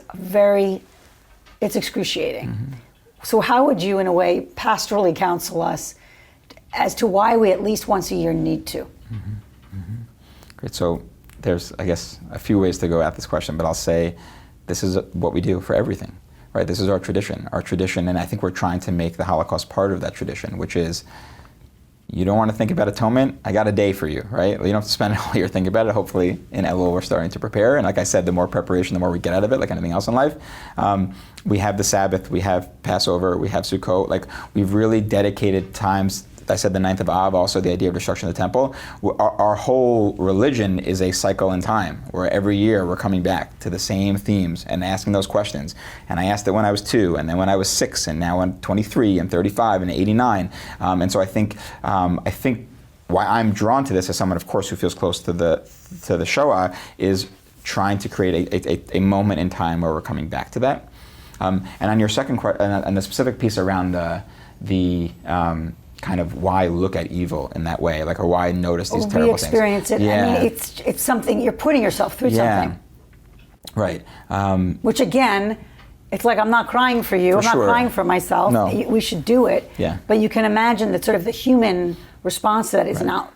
[SPEAKER 1] it's excruciating. So how would you, in a way, pastorally counsel us as to why we at least once a year need to?
[SPEAKER 2] Great. So there's, I guess, a few ways to go at this question, but I'll say this is what we do for everything, right? This is our tradition, and I think we're trying to make the Holocaust part of that tradition, which is, you don't want to think about atonement? I got a day for you, right? You don't have to spend all year thinking about it. Hopefully in Elul we're starting to prepare. And like I said, the more preparation, the more we get out of it, like anything else in life. We have the Sabbath, we have Passover, we have Sukkot. Like, we've really dedicated times. I said the 9th of Av, also the idea of destruction of the temple. Our whole religion is a cycle in time, where every year we're coming back to the same themes and asking those questions. And I asked it when I was 2, and then when I was 6, and now I'm 23 and 35 and 89. And so I think why I'm drawn to this as someone, of course, who feels close to the Shoah, is trying to create a moment in time where we're coming back to that. And on your second question, and the specific piece around the kind of why look at evil in that way, like, or why notice these terrible things.
[SPEAKER 1] Experience it.
[SPEAKER 2] Yeah.
[SPEAKER 1] I mean, it's something, you're putting yourself through something.
[SPEAKER 2] Right.
[SPEAKER 1] Which again, it's like, I'm not crying for you, I'm not crying for myself.
[SPEAKER 2] No.
[SPEAKER 1] We should do it.
[SPEAKER 2] Yeah.
[SPEAKER 1] But you can imagine that sort of the human response to that is not,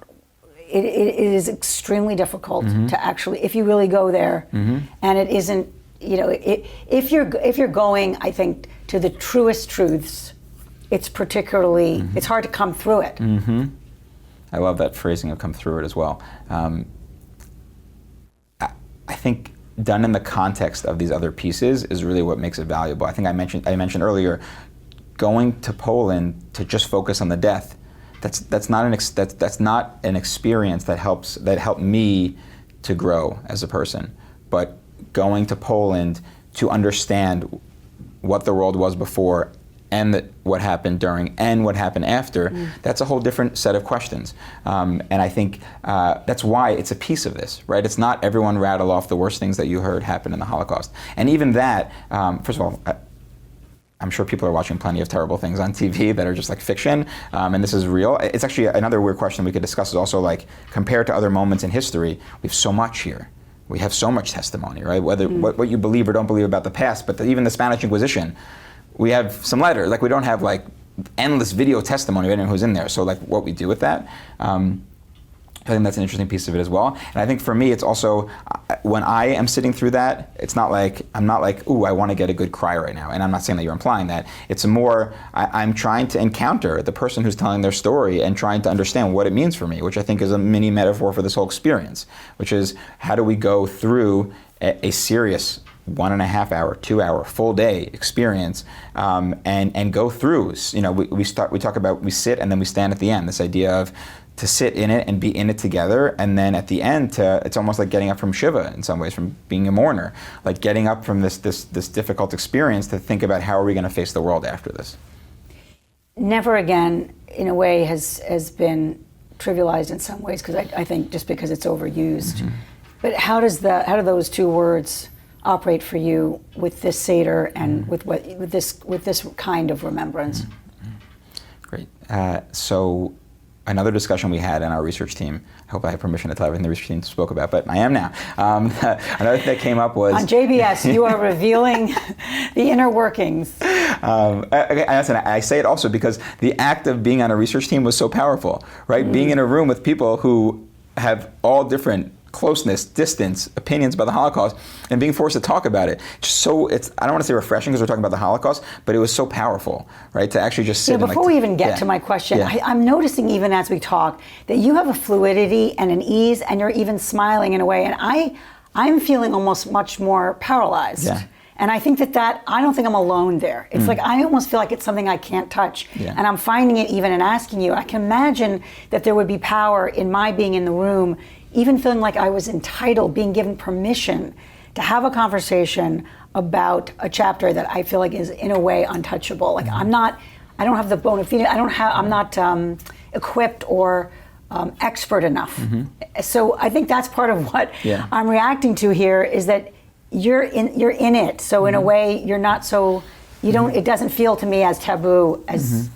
[SPEAKER 1] it is extremely difficult to actually, if you really go there, and it isn't, you know, if you're going, I think, to the truest truths, it's particularly, it's hard to come through it.
[SPEAKER 2] I love that phrasing of come through it as well. I think done in the context of these other pieces is really what makes it valuable. I think I mentioned earlier, going to Poland to just focus on the death, that's not an experience that helped me to grow as a person. But going to Poland to understand what the world was before, and what happened during, and what happened after, that's a whole different set of questions. And I think that's why it's a piece of this, right? It's not everyone rattle off the worst things that you heard happen in the Holocaust. And even that, first of all, I'm sure people are watching plenty of terrible things on TV that are just like fiction, and this is real. It's actually another weird question we could discuss is also, like, compared to other moments in history, we have so much here. We have so much testimony, right? Whether what you believe or don't believe about the past, but even the Spanish Inquisition, we have some letters. Like, we don't have like endless video testimony of anyone who's in there. So, like, what we do with that, I think that's an interesting piece of it as well. And I think for me, it's also, when I am sitting through that, it's not like, I'm not like, ooh, I want to get a good cry right now. And I'm not saying that you're implying that. It's more, I'm trying to encounter the person who's telling their story and trying to understand what it means for me, which I think is a mini metaphor for this whole experience, which is, how do we go through a serious 1.5 hour, 2 hour, full day experience, and go through. You know, we talk about, we sit and then we stand at the end. This idea of to sit in it and be in it together, and then at the end, it's almost like getting up from Shiva in some ways, from being a mourner, like getting up from this difficult experience to think about how are we going to face the world after this.
[SPEAKER 1] Never again, in a way, has been trivialized in some ways, because I think just because it's overused. But how do those two words operate for you with this Seder and with this kind of remembrance?
[SPEAKER 2] Great. So another discussion we had in our research team, I hope I have permission to tell everything the research team spoke about, but I am now. Another thing that came up was... On
[SPEAKER 1] JBS, you are revealing the inner workings.
[SPEAKER 2] I say it also because the act of being on a research team was so powerful, right? Being in a room with people who have all different closeness, distance, opinions about the Holocaust, and being forced to talk about it. So I don't want to say refreshing because we're talking about the Holocaust, but it was so powerful, right? To actually just sit.
[SPEAKER 1] Before we even get to my question, I'm noticing even as we talk that you have a fluidity and an ease, and you're even smiling in a way, and I'm feeling almost much more paralyzed.
[SPEAKER 2] Yeah.
[SPEAKER 1] And I think that I don't think I'm alone there. It's like, I almost feel like it's something I can't touch.
[SPEAKER 2] Yeah.
[SPEAKER 1] And I'm finding it even in asking you. I can imagine that there would be power in my being in the room, even feeling like I was entitled, being given permission to have a conversation about a chapter that I feel like is in a way untouchable. Like, I don't have the bona fide, I'm not equipped or expert enough. So I think that's part of what I'm reacting to here, is that you're in it. So in a way, you're not so, it doesn't feel to me as taboo as,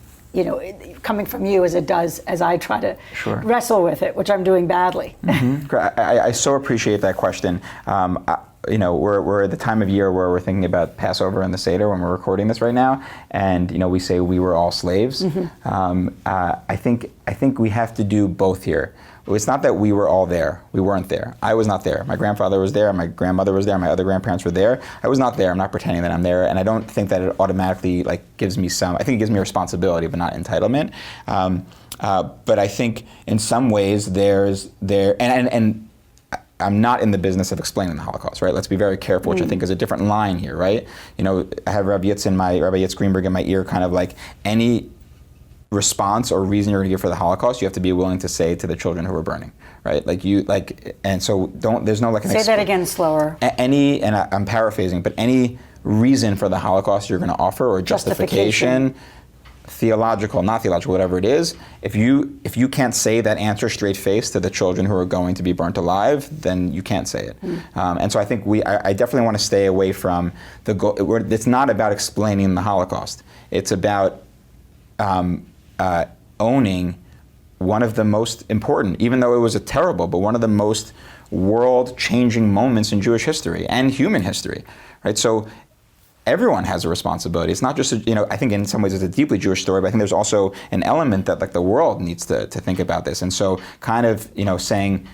[SPEAKER 1] coming from you as it does as I try to wrestle with it, which I'm doing badly.
[SPEAKER 2] I so appreciate that question. We're at the time of year where we're thinking about Passover and the Seder when we're recording this right now, and we say we were all slaves. I think we have to do both here. It's not that we were all there. We weren't there. I was not there. My grandfather was there. My grandmother was there. My other grandparents were there. I was not there. I'm not pretending that I'm there. And I don't think that it automatically gives me I think it gives me responsibility, but not entitlement. But I think in some ways and I'm not in the business of explaining the Holocaust, right? Let's be very careful, which I think is a different line here, right? I have Rabbi Yitz Greenberg in my ear, kind of like, any response or reason you're going to give for the Holocaust, you have to be willing to say to the children who were burning, right? And so there's no
[SPEAKER 1] say that again slower.
[SPEAKER 2] I'm paraphrasing, but any reason for the Holocaust you're going to offer, or justification, theological, not theological, whatever it is, if you can't say that answer straight face to the children who are going to be burnt alive, then you can't say it. And so I think I definitely want to stay away from the goal. It's not about explaining the Holocaust. It's about owning one of the most important, even though it was a terrible, but one of the most world-changing moments in Jewish history and human history, right? So everyone has a responsibility. It's not just, I think in some ways it's a deeply Jewish story, but I think there's also an element that like the world needs to think about this. And so kind of, saying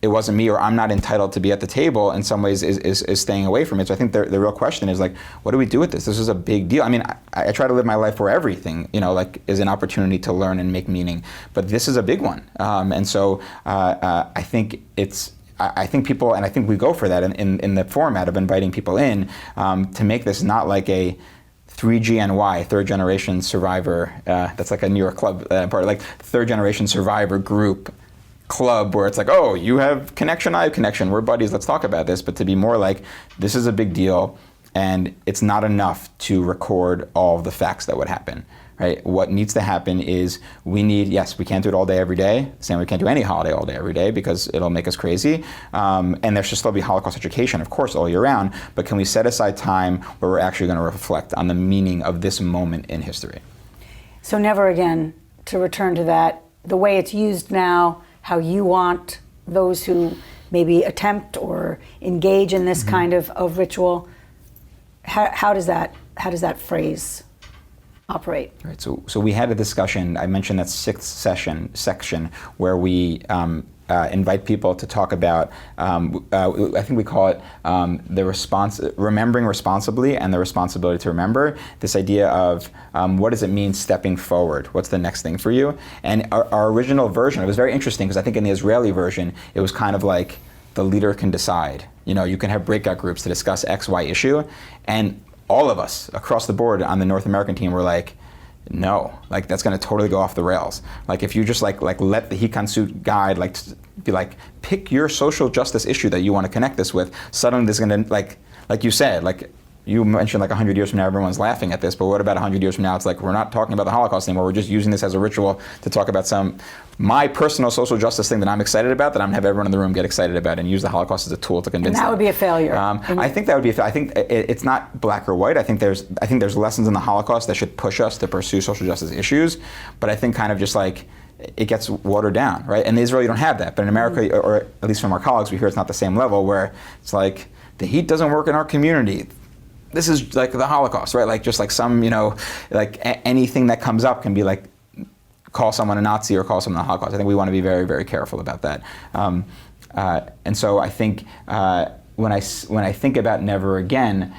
[SPEAKER 2] it wasn't me or I'm not entitled to be at the table in some ways is staying away from it. So I think the real question is like, what do we do with this? This is a big deal. I mean, I try to live my life where everything, is an opportunity to learn and make meaning, but this is a big one. And so I think I think people, and I think we go for that in the format of inviting people in to make this not like a 3GNY, third generation survivor, that's like a New York club, part like third generation survivor group club where it's like, oh, you have connection, I have connection, we're buddies, let's talk about this, but to be more like, this is a big deal and it's not enough to record all of the facts that would happen. Right? What needs to happen is we can't do it all day, every day. Same, we can't do any holiday all day, every day because it'll make us crazy. And there should still be Holocaust education, of course, all year round. But can we set aside time where we're actually going to reflect on the meaning of this moment in history?
[SPEAKER 1] So never again, to return to that, the way it's used now, how you want those who maybe attempt or engage in this kind of ritual, how does that phrase operate? Right.
[SPEAKER 2] So we had a discussion. I mentioned that sixth section where we invite people to talk about. I think we call it remembering responsibly and the responsibility to remember. This idea of what does it mean stepping forward? What's the next thing for you? And our original version, it was very interesting because I think in the Israeli version, it was kind of like the leader can decide. You can have breakout groups to discuss X, Y issue, and all of us across the board on the North American team were like, no, like that's going to totally go off the rails. Like if you just like let the Hitkansut guide be like, pick your social justice issue that you want to connect this with. Suddenly there's going to like you said, like you mentioned like 100 years from now everyone's laughing at this, but what about 100 years from now? It's like we're not talking about the Holocaust anymore. We're just using this as a ritual to talk about my personal social justice thing that I'm excited about, that I'm have everyone in the room get excited about and use the Holocaust as a tool to convince them.
[SPEAKER 1] And that would be a failure.
[SPEAKER 2] I think that would be. I think it's not black or white. I think there's lessons in the Holocaust that should push us to pursue social justice issues, but I think kind of just like it gets watered down, right? In Israel, you don't have that, but in America, or at least from our colleagues, we hear it's not the same level where it's like the heat doesn't work in our community. This is like the Holocaust, right? Like just like some, like anything that comes up can be like, call someone a Nazi or call someone a Holocaust. I think we want to be very, very careful about that. And so I think when I think about never again,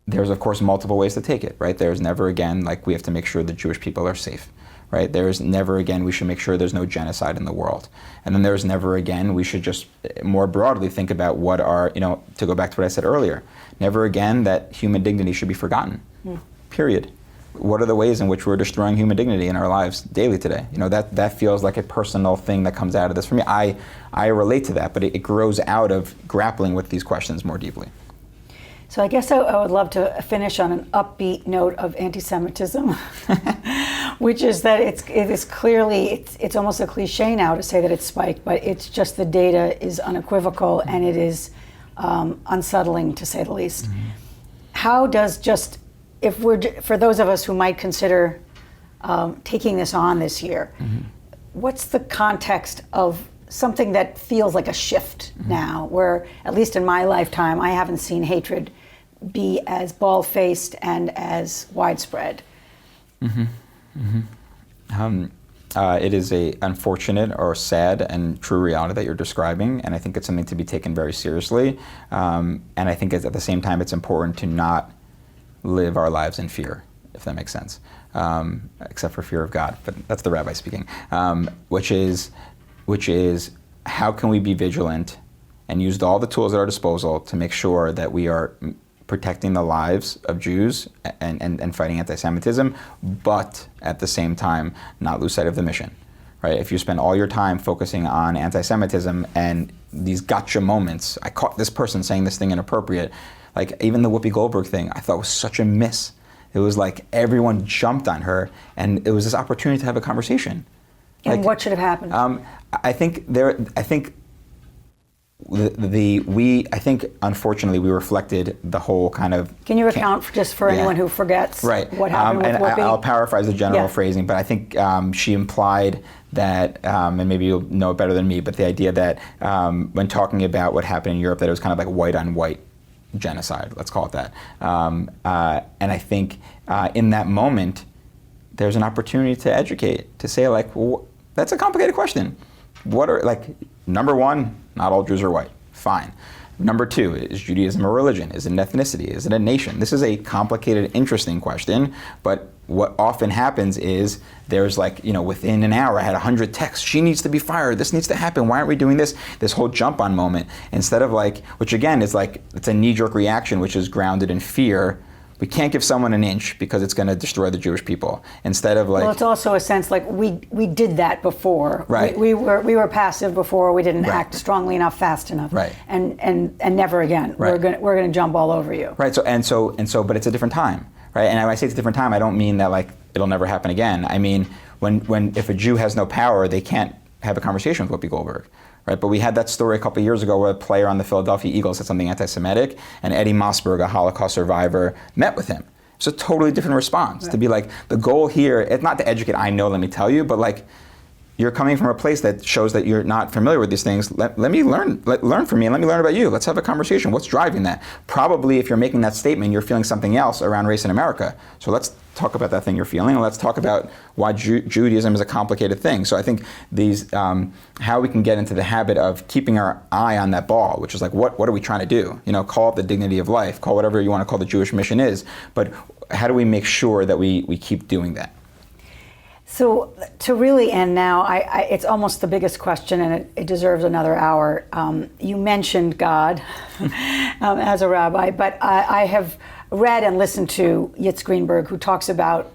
[SPEAKER 2] there's of course multiple ways to take it, right? There's never again, like we have to make sure the Jewish people are safe. Right? There's never again, we should make sure there's no genocide in the world. And then there's never again, we should just more broadly think about what are, to go back to what I said earlier, never again that human dignity should be forgotten, period. What are the ways in which we're destroying human dignity in our lives daily today? That feels like a personal thing that comes out of this. For me, I relate to that, but it grows out of grappling with these questions more deeply.
[SPEAKER 1] So I guess I would love to finish on an upbeat note of anti-Semitism, which is that it is clearly, it's almost a cliche now to say that it's spiked, but it's just the data is unequivocal and it is unsettling to say the least. Mm-hmm. How does for those of us who might consider taking this on this year, what's the context of something that feels like a shift now, where at least in my lifetime, I haven't seen hatred be as bald-faced and as widespread?
[SPEAKER 2] It is a unfortunate or sad and true reality that you're describing, and I think it's something to be taken very seriously. And I think at the same time, it's important to not live our lives in fear, if that makes sense, except for fear of God, but that's the rabbi speaking, which is how can we be vigilant and use all the tools at our disposal to make sure that we are protecting the lives of Jews and fighting anti-Semitism, but at the same time not lose sight of the mission, right? If you spend all your time focusing on anti-Semitism and these gotcha moments, I caught this person saying this thing inappropriate, like even the Whoopi Goldberg thing, I thought was such a miss. It was like everyone jumped on her and it was this opportunity to have a conversation.
[SPEAKER 1] And what should have happened?
[SPEAKER 2] I think I think, unfortunately, we reflected the whole kind of.
[SPEAKER 1] Can you recount just for anyone who forgets what happened with Whoopi?
[SPEAKER 2] I'll paraphrase the general phrasing, but I think she implied that, and maybe you'll know it better than me, but the idea that when talking about what happened in Europe, that it was kind of like white on white genocide, let's call it that. And I think in that moment, there's an opportunity to educate, to say like, well, that's a complicated question. What are, like, number one, not all Jews are white, fine. Number two, is Judaism a religion? Is it an ethnicity? Is it a nation? This is a complicated, interesting question, but what often happens is there's like, within an hour I had 100 texts, she needs to be fired, this needs to happen, why aren't we doing this? This whole jump on moment, instead of like, which again is like, it's a knee-jerk reaction which is grounded in fear. We can't give someone an inch because it's going to destroy the Jewish people. Instead of like,
[SPEAKER 1] well, it's also a sense like we did that before.
[SPEAKER 2] Right.
[SPEAKER 1] We were passive before. We didn't act strongly enough, fast enough.
[SPEAKER 2] Right.
[SPEAKER 1] And never again.
[SPEAKER 2] Right.
[SPEAKER 1] We're gonna jump all over you.
[SPEAKER 2] Right. So, but it's a different time, right? And when I say it's a different time, I don't mean that like it'll never happen again. I mean when if a Jew has no power, they can't have a conversation with Whoopi Goldberg. Right, but we had that story a couple of years ago where a player on the Philadelphia Eagles said something anti-Semitic, and Eddie Mossberg, a Holocaust survivor, met with him. It's a totally different response. To be like, the goal here, it's not to educate, I know, let me tell you, but like, you're coming from a place that shows that you're not familiar with these things. Let me learn from me and let me learn about you. Let's have a conversation. What's driving that? Probably if you're making that statement, you're feeling something else around race in America. So let's talk about that thing you're feeling, and let's talk about why Judaism is a complicated thing. So I think these, how we can get into the habit of keeping our eye on that ball, which is like, what are we trying to do? Call it the dignity of life, call whatever you want to call the Jewish mission is, but how do we make sure that we keep doing that?
[SPEAKER 1] So to really end now, it's almost the biggest question, and it deserves another hour. You mentioned God as a rabbi, but I have read and listened to Yitz Greenberg, who talks about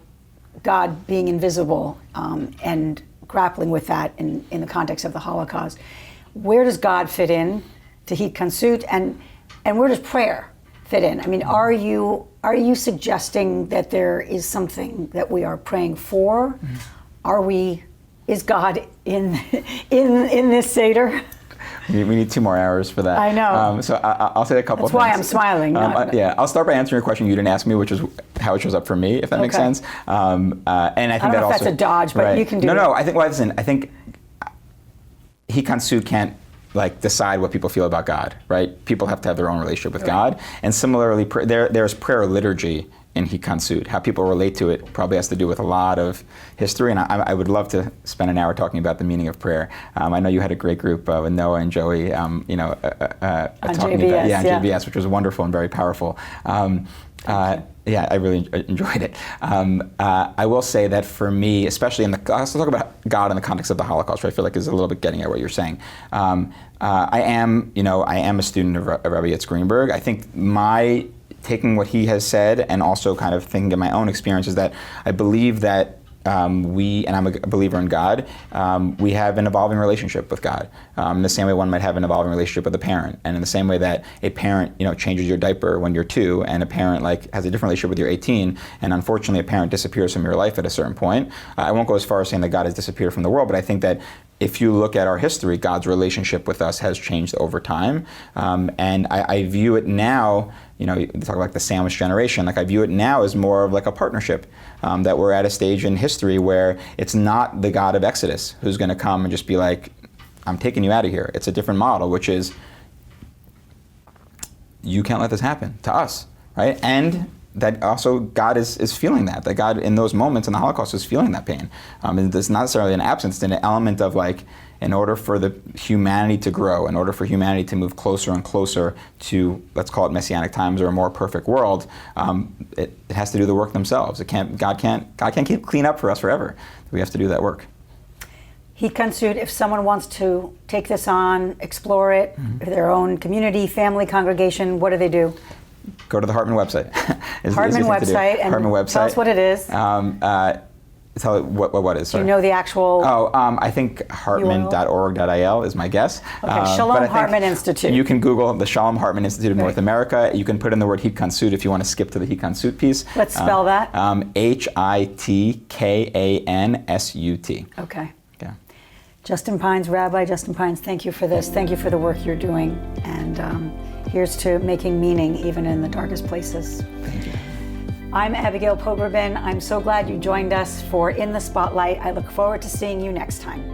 [SPEAKER 1] God being invisible and grappling with that in the context of the Holocaust. Where does God fit in to Hitkansut, and where does prayer fit in? I mean, are you suggesting that there is something that we are praying for? Is God in this Seder?
[SPEAKER 2] We need 2 more hours for that.
[SPEAKER 1] I know.
[SPEAKER 2] So I'll say a couple of things.
[SPEAKER 1] That's why I'm smiling.
[SPEAKER 2] I'll start by answering a question you didn't ask me, which is how it shows up for me, if that makes sense. And I think
[SPEAKER 1] I don't know if that's a dodge, but you can do it.
[SPEAKER 2] No, I think Hitkansut can't like decide what people feel about God, right? People have to have their own relationship with God. And similarly, there's prayer liturgy in Hitkansut. How people relate to it probably has to do with a lot of history, and I would love to spend an hour talking about the meaning of prayer. I know you had a great group with Noah and Joey, talking
[SPEAKER 1] JBS,
[SPEAKER 2] about JBS, which was wonderful and very powerful. I really enjoyed it. I will say that for me, especially I'll talk about God in the context of the Holocaust, which I feel like is a little bit getting at what you're saying. I am a student of Rabbi Yitz Greenberg. I think taking what he has said and also kind of thinking of my own experience is that I believe that and I'm a believer in God, we have an evolving relationship with God. In the same way one might have an evolving relationship with a parent. And in the same way that a parent, changes your diaper when you're 2, and a parent has a different relationship with you're 18, and unfortunately a parent disappears from your life at a certain point. I won't go as far as saying that God has disappeared from the world, but I think that if you look at our history, God's relationship with us has changed over time. And I view it now, you talk about the sandwich generation, I view it now as more of like a partnership, that we're at a stage in history where it's not the God of Exodus who's going to come and just be like, I'm taking you out of here. It's a different model, which is, you can't let this happen to us, right? And that also God is feeling that God in those moments in the Holocaust is feeling that pain. And it's not necessarily an absence, it's an element of in order for the humanity to grow, in order for humanity to move closer and closer to, let's call it messianic times or a more perfect world, it has to do the work themselves. God can't clean up for us forever. We have to do that work.
[SPEAKER 1] Hitkansut, if someone wants to take this on, explore it, their own community, family, congregation, what do they do?
[SPEAKER 2] Go to the Hartman website.
[SPEAKER 1] Hartman website, and
[SPEAKER 2] Hartman website.
[SPEAKER 1] Tell us what it is.
[SPEAKER 2] Tell it what is. Sorry.
[SPEAKER 1] Do you know the actual?
[SPEAKER 2] I think hartman.org.il is my guess.
[SPEAKER 1] Okay, Shalom Hartman Institute.
[SPEAKER 2] You can Google the Shalom Hartman Institute of North America. You can put in the word Hitkansut if you want to skip to the Hitkansut piece.
[SPEAKER 1] Let's spell that.
[SPEAKER 2] Hitkansut.
[SPEAKER 1] Okay. Justin Pines, Rabbi Justin Pines, thank you for this. Thank you for the work you're doing. And here's to making meaning even in the darkest places.
[SPEAKER 2] Thank you.
[SPEAKER 1] I'm Abigail Pogrebin. I'm so glad you joined us for In the Spotlight. I look forward to seeing you next time.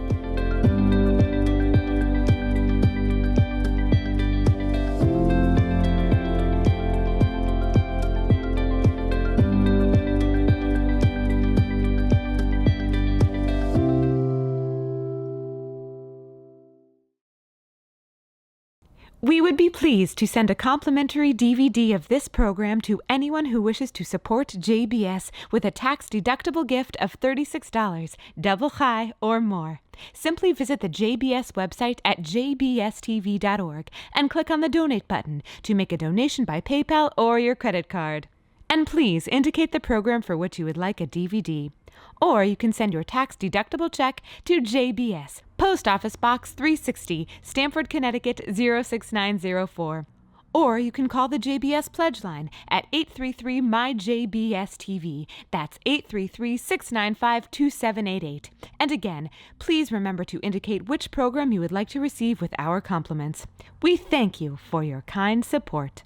[SPEAKER 5] We would be pleased to send a complimentary DVD of this program to anyone who wishes to support JBS with a tax-deductible gift of $36, double chai or more. Simply visit the JBS website at jbstv.org and click on the Donate button to make a donation by PayPal or your credit card. And please indicate the program for which you would like a DVD. Or you can send your tax-deductible check to JBS, Post Office Box 360, Stamford, Connecticut 06904. Or you can call the JBS Pledge Line at 833-MY-JBS-TV. That's 833-695-2788. And again, please remember to indicate which program you would like to receive with our compliments. We thank you for your kind support.